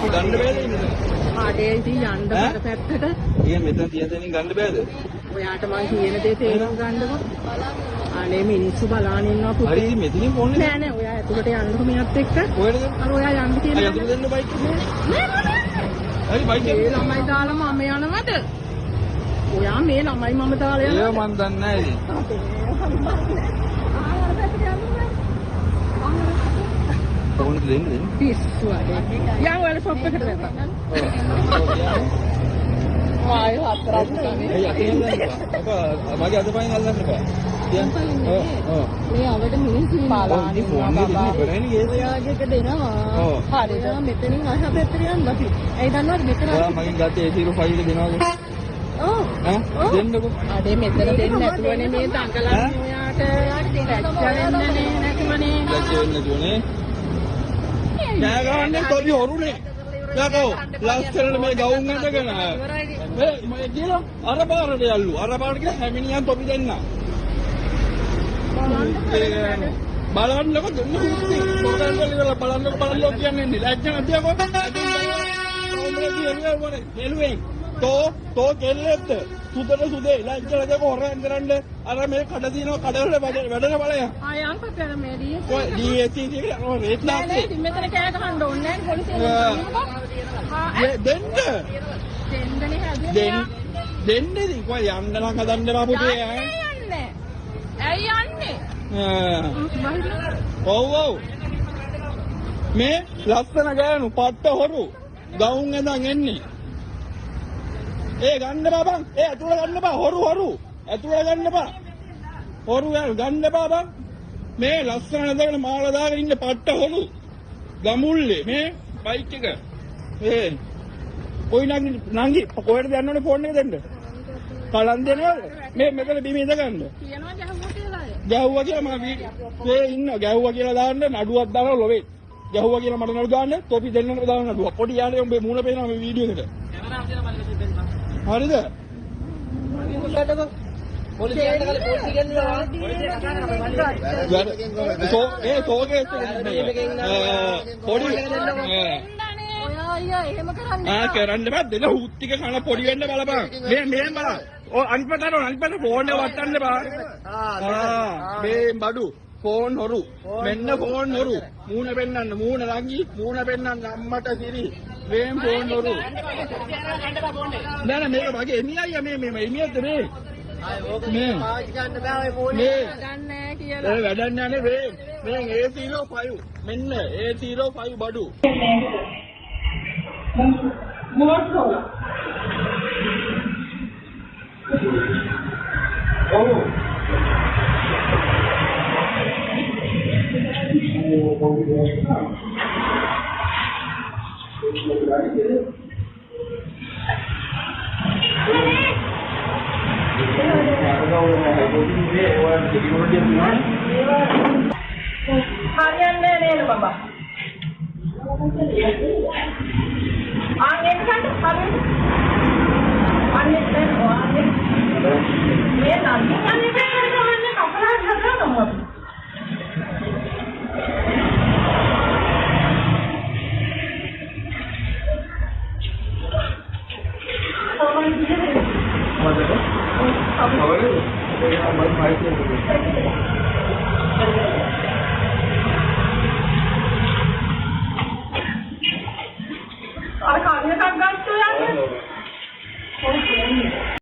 ගන්න බෑද ඉන්නේ? ආඩේ ඉතින් යන්න බර පැත්තට. ඊය මෙතන තියෙන දෙනින් ගන්න බෑද? ඔයාට මං කියන දේ තේරුම් ගන්නකො. අනේ මිනිස්සු බලාගෙන ඉන්නවා පුතේ. හරි ඉතින් මෙතනින් ෆෝන් එක. නෑ නෑ ඔයා ඇතුළට යන්නකො මෙයත් එක්ක. කොහෙද? අර ඔයා යන්න කියලා. අය අතුරු දෙන්න බයික් එක. හරි බයික් එක. මේ ළමයි දාලා මම යනවද? ඔයා මේ ළමයි මම දාලා යනවා. ඒක මන් දන්නේ නෑ ඉතින්. කොහොමද දෙන්නේ? පිස්සු වගේ. යන් වල ෂොප් එකට වැටෙනවා. ආය හතරක් තමයි. ඒ යකේ යන්න එපා. මගේ අතපයින් අල්ලන්න එපා. කියන්න. මේ අවඩ මිනිස්සු පාලානේ ෆෝන් එකේ ඉන්නේ කරන්නේ ඒක. ඔයාගේක දෙනවා. හරිද? මෙතනින් අහ පැත්තට යන්න අපි. ඇයි දන්නවද මෙතන? ඔයා මගෙන් ගත්තේ A05 එක දෙනවද? ඔව්. ඈ දෙන්නකෝ. අනේ මෙතන දෙන්නේ නැතුවනේ මේ දඟලන්නේ ඔයාට. ලැජ්ජ වෙන්නේ නැතුවනේ. ලැජ්ජ වෙන්නේ නැතුවනේ. නෑ ගන්නේ තොපි හොරුනේ. යකෝ ලස්සනට මේ ගවුම් ඇඳගෙන මේ මම කියලා අර බාරට යල්ලු අර බාරට කියලා හැමිනියන් තොපි දෙන්න බලන්නකො දෙන්න හුස්සේ බලන්නකො කියන්නේ ලැජ්ජ නැතිවකො එළුවෙන් තෝ කෙල්ලෙද්ද සුදට සුදේ ලැජ්ජ නැතිවකො හොරෙන් කරන්න අර මේ කඩ දිනව කඩවල වැඩන බලය ආයන් පතර මේ DSC කියලා රේත් නාස්සේ මෙතන කෑ ගහන්න ඕනේ නැහැ පොලිසියෙන් දෙන්න දෙන්නනේ හැදෙන්නේ දෙන්නේ ඉතින් කොයි යන්න නම් හදන්න බාපුටේ යන්නේ ඇයි යන්නේ ඔව් මේ ලස්සන ගෑනු පට්ට හොරු ගවුම් ඇඳන් එන්නේ ඒ ගන්න බබන් ඒ අතුල ගන්න බා හොරු අතුල ගන්න බා හොරු ගන්න බබන් මේ ලස්සන ඇඳගෙන මාලා දාගෙන ඉන්න පට්ට හොරු ගමුල්ලේ මේ බයික් එක ඒ කොයි නංගි කොහෙද යන්න ඕනේ ෆෝන් එක දෙන්න කලන් දෙනවද මේ මෙතන බිම ඉඳ ගන්න කියනවා ගැහුවා කියලාද ගැහුවා කියලා මම මේ ඉන්න ගැහුවා කියලා දාන්න නඩුවක් දානවා ලොවේ ගැහුවා කියලා මට නඩු දාන්න තොපි දෙන්නට දාන්න නඩුවක් පොඩි යාළුවෝ උඹේ මූණ පේනවා මේ වීඩියෝ එකට හරිද පොලිසියට කල පොලිසිය ගෙන්නවා තෝගේ පොඩි අයියා එහෙම කරන්නේ කරන්න බෑ දෙන හුත් ටික කන පොඩි වෙන්න බලපන් මෙහෙම බලන්න ඔය අනිපතට ෆෝන් එක වටන්න බා මේ බඩු ෆෝන් හොරු මෙන්න ෆෝන් හොරු මූණ පෙන්නන්න මූණ ළඟි මූණ පෙන්නන්න අම්මට සිරි මේ ෆෝන් හොරු නෑ මේක මගේ එමියයි මේ එමියද මේ මේ පාවිච්චි ගන්න බෑ ඔය ෆෝන් එක ගන්නෑ කියලා ඒ වැඩක් නෑනේ මේ A05 මෙන්න A05 බඩු මොකක්ද ඔව් හරියන්නේ නේද බබා ආන්නේ කන්න හරියට අන්නේ දැන් ඔයාගේ මේ නම් කියන්නේ කරන්නේ කපලා හදනවා අර කාර්යයක් ගන්න